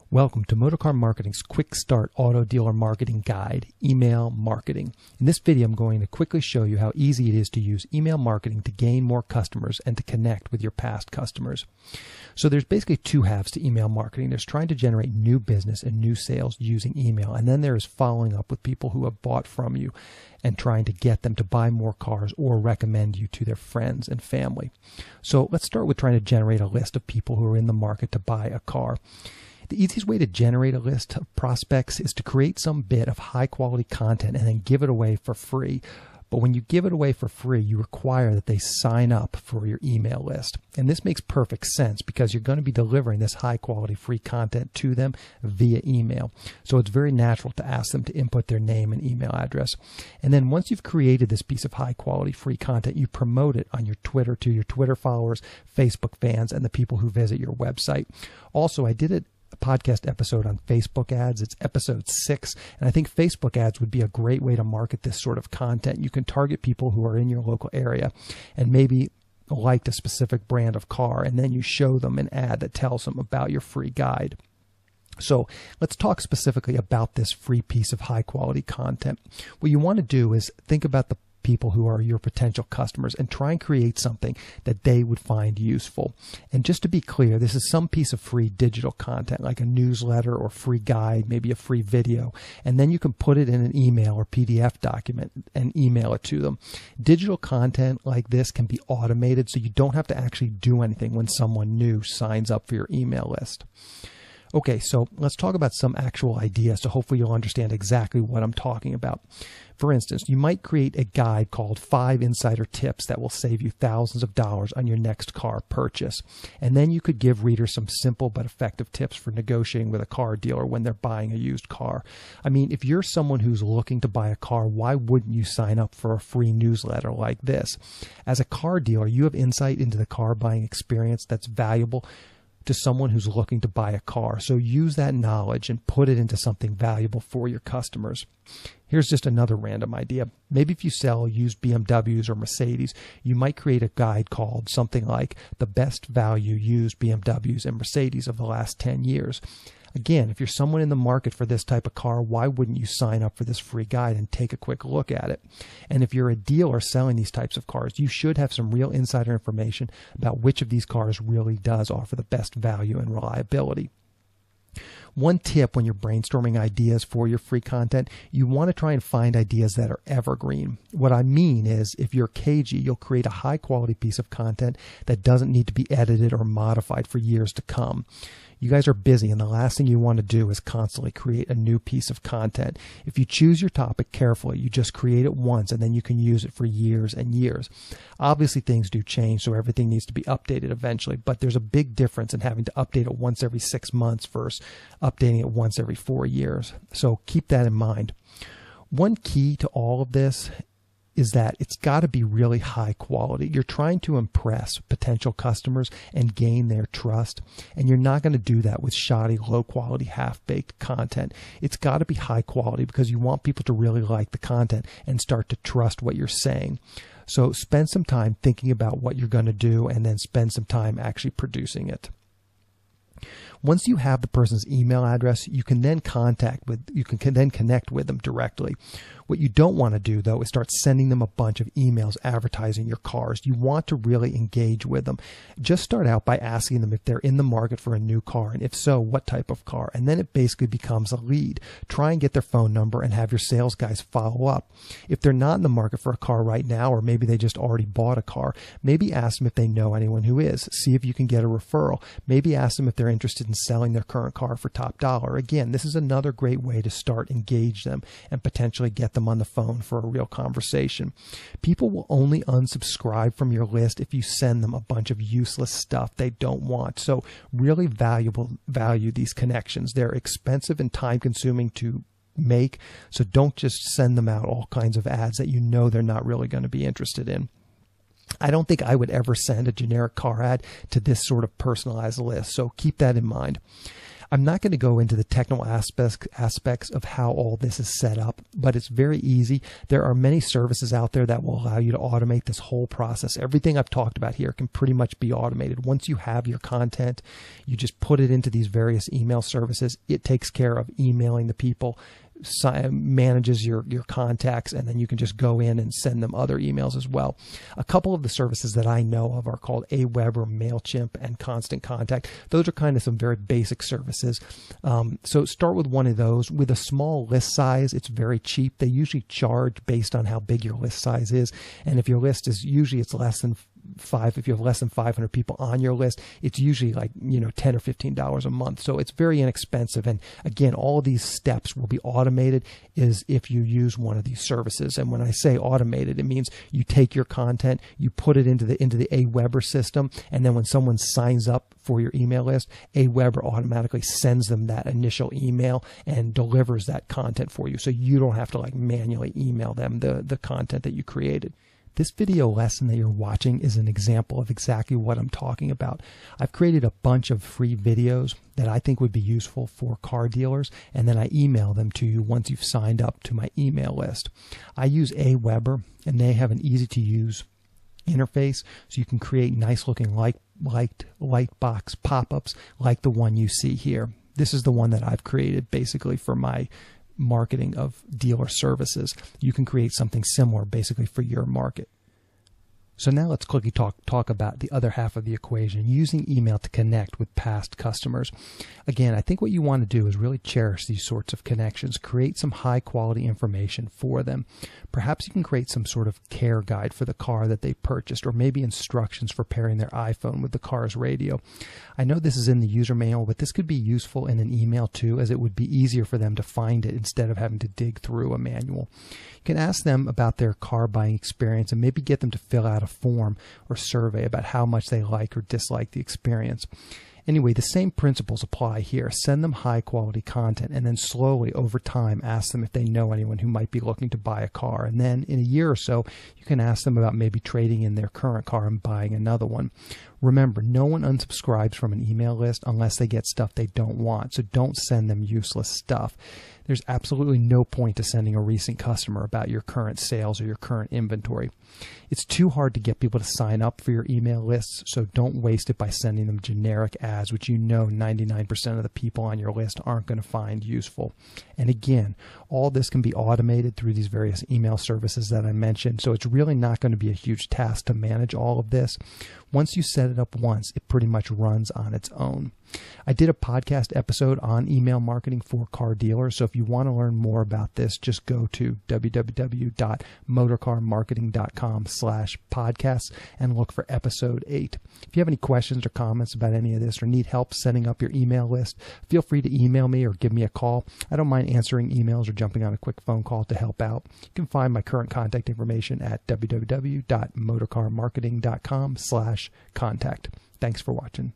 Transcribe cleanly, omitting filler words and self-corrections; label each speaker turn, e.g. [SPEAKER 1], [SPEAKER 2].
[SPEAKER 1] Welcome to Motorcar Marketing's Quick Start Auto Dealer Marketing Guide, Email Marketing. In this video, I'm going to quickly show you how easy it is to use email marketing to gain more customers and to connect with your past customers. So there's basically two halves to email marketing. There's trying to generate new business and new sales using email, and then there is following up with people who have bought from you and trying to get them to buy more cars or recommend you to their friends and family. So let's start with trying to generate a list of people who are in the market to buy a car. The easiest way to generate a list of prospects is to create some bit of high quality content and then give it away for free. But when you give it away for free, you require that they sign up for your email list. And this makes perfect sense because you're going to be delivering this high quality free content to them via email. So it's very natural to ask them to input their name and email address. And then once you've created this piece of high quality free content, you promote it on your Twitter to your Twitter followers, Facebook fans, and the people who visit your website. Also, I did a podcast episode on Facebook ads. It's episode 6, and I think Facebook ads would be a great way to market this sort of content. You can target people who are in your local area and maybe liked a specific brand of car, and then you show them an ad that tells them about your free guide. So let's talk specifically about this free piece of high quality content. What you want to do is think about the people who are your potential customers and try and create something that they would find useful. And just to be clear, this is some piece of free digital content like a newsletter or free guide, maybe a free video, and then you can put it in an email or PDF document and email it to them. Digital content like this can be automated, so you don't have to actually do anything when someone new signs up for your email list. Okay, so let's talk about some actual ideas, so hopefully you'll understand exactly what I'm talking about. For instance, you might create a guide called 5 Insider Tips that will save you thousands of dollars on your next car purchase. And then you could give readers some simple but effective tips for negotiating with a car dealer when they're buying a used car. I mean, if you're someone who's looking to buy a car, why wouldn't you sign up for a free newsletter like this? As a car dealer, you have insight into the car buying experience that's valuable to someone who's looking to buy a car. So use that knowledge and put it into something valuable for your customers. Here's just another random idea. Maybe if you sell used BMWs or Mercedes, you might create a guide called something like the best value used BMWs and Mercedes of the last 10 years. Again, if you're someone in the market for this type of car, why wouldn't you sign up for this free guide and take a quick look at it? And if you're a dealer selling these types of cars, you should have some real insider information about which of these cars really does offer the best value and reliability. One tip when you're brainstorming ideas for your free content, you want to try and find ideas that are evergreen. What I mean is, if you're cagey, you'll create a high quality piece of content that doesn't need to be edited or modified for years to come. You guys are busy, and the last thing you want to do is constantly create a new piece of content. If you choose your topic carefully, you just create it once and then you can use it for years and years. Obviously, things do change, so everything needs to be updated eventually, but there's a big difference in having to update it once every 6 months versus updating it once every 4 years. So keep that in mind. One key to all of this is that it's got to be really high quality. You're trying to impress potential customers and gain their trust, and you're not going to do that with shoddy, low quality, half-baked content. It's got to be high quality because you want people to really like the content and start to trust what you're saying. So spend some time thinking about what you're going to do and then spend some time actually producing it. Once you have the person's email address, you can then connect with them directly. What you don't want to do, though, is start sending them a bunch of emails advertising your cars. You want to really engage with them. Just start out by asking them if they're in the market for a new car, and if so, what type of car. And then it basically becomes a lead. Try and get their phone number and have your sales guys follow up. If they're not in the market for a car right now, or maybe they just already bought a car, maybe ask them if they know anyone who is. See if you can get a referral. Maybe ask them if they're interested in selling their current car for top dollar. Again, this is another great way to start engage them and potentially get them on the phone for a real conversation. People will only unsubscribe from your list if you send them a bunch of useless stuff they don't want. So really value these connections. They're expensive and time consuming to make, so don't just send them out all kinds of ads that you know they're not really going to be interested in. I don't think I would ever send a generic car ad to this sort of personalized list, so keep that in mind. I'm not going to go into the technical aspects of how all this is set up, but it's very easy. There are many services out there that will allow you to automate this whole process. Everything I've talked about here can pretty much be automated. Once you have your content, you just put it into these various email services. It takes care of emailing the people, manages your contacts, and then you can just go in and send them other emails as well. A couple of the services that I know of are called Aweber, MailChimp, and Constant Contact. Those are kind of some very basic services. So start with one of those. With a small list size, it's very cheap. They usually charge based on how big your list size is, and if your list is usually it's less than if you have less than 500 people on your list, it's usually like, $10 or $15 a month. So it's very inexpensive. And again, all of these steps will be automated is if you use one of these services. And when I say automated, it means you take your content, you put it into the Aweber system, and then when someone signs up for your email list, Aweber automatically sends them that initial email and delivers that content for you. So you don't have to like manually email them the content that you created. This video lesson that you're watching is an example of exactly what I'm talking about. I've created a bunch of free videos that I think would be useful for car dealers, and then I email them to you once you've signed up to my email list. I use Aweber, and they have an easy-to-use interface, so you can create nice-looking light box pop-ups like the one you see here. This is the one that I've created basically for my marketing of dealer services. You can create something similar basically for your market. So now let's quickly talk about the other half of the equation, using email to connect with past customers. Again, I think what you want to do is really cherish these sorts of connections, create some high quality information for them. Perhaps you can create some sort of care guide for the car that they purchased, or maybe instructions for pairing their iPhone with the car's radio. I know this is in the user manual, but this could be useful in an email too, as it would be easier for them to find it instead of having to dig through a manual. You can ask them about their car buying experience and maybe get them to fill out a form or survey about how much they like or dislike the experience. Anyway, the same principles apply here. Send them high quality content, and then slowly over time ask them if they know anyone who might be looking to buy a car. And then in a year or so, you can ask them about maybe trading in their current car and buying another one. Remember, no one unsubscribes from an email list unless they get stuff they don't want. So don't send them useless stuff. There's absolutely no point to sending a recent customer about your current sales or your current inventory. It's too hard to get people to sign up for your email lists, so don't waste it by sending them generic ads, which 99% of the people on your list aren't going to find useful. And again, all this can be automated through these various email services that I mentioned, so it's really not going to be a huge task to manage all of this. Once you set it up once, it pretty much runs on its own. I did a podcast episode on email marketing for car dealers, so if you want to learn more about this, just go to www.motorcarmarketing.com/podcasts and look for episode 8. If you have any questions or comments about any of this or need help setting up your email list, feel free to email me or give me a call. I don't mind answering emails or jumping on a quick phone call to help out. You can find my current contact information at www.motorcarmarketing.com/contact. Thanks for watching.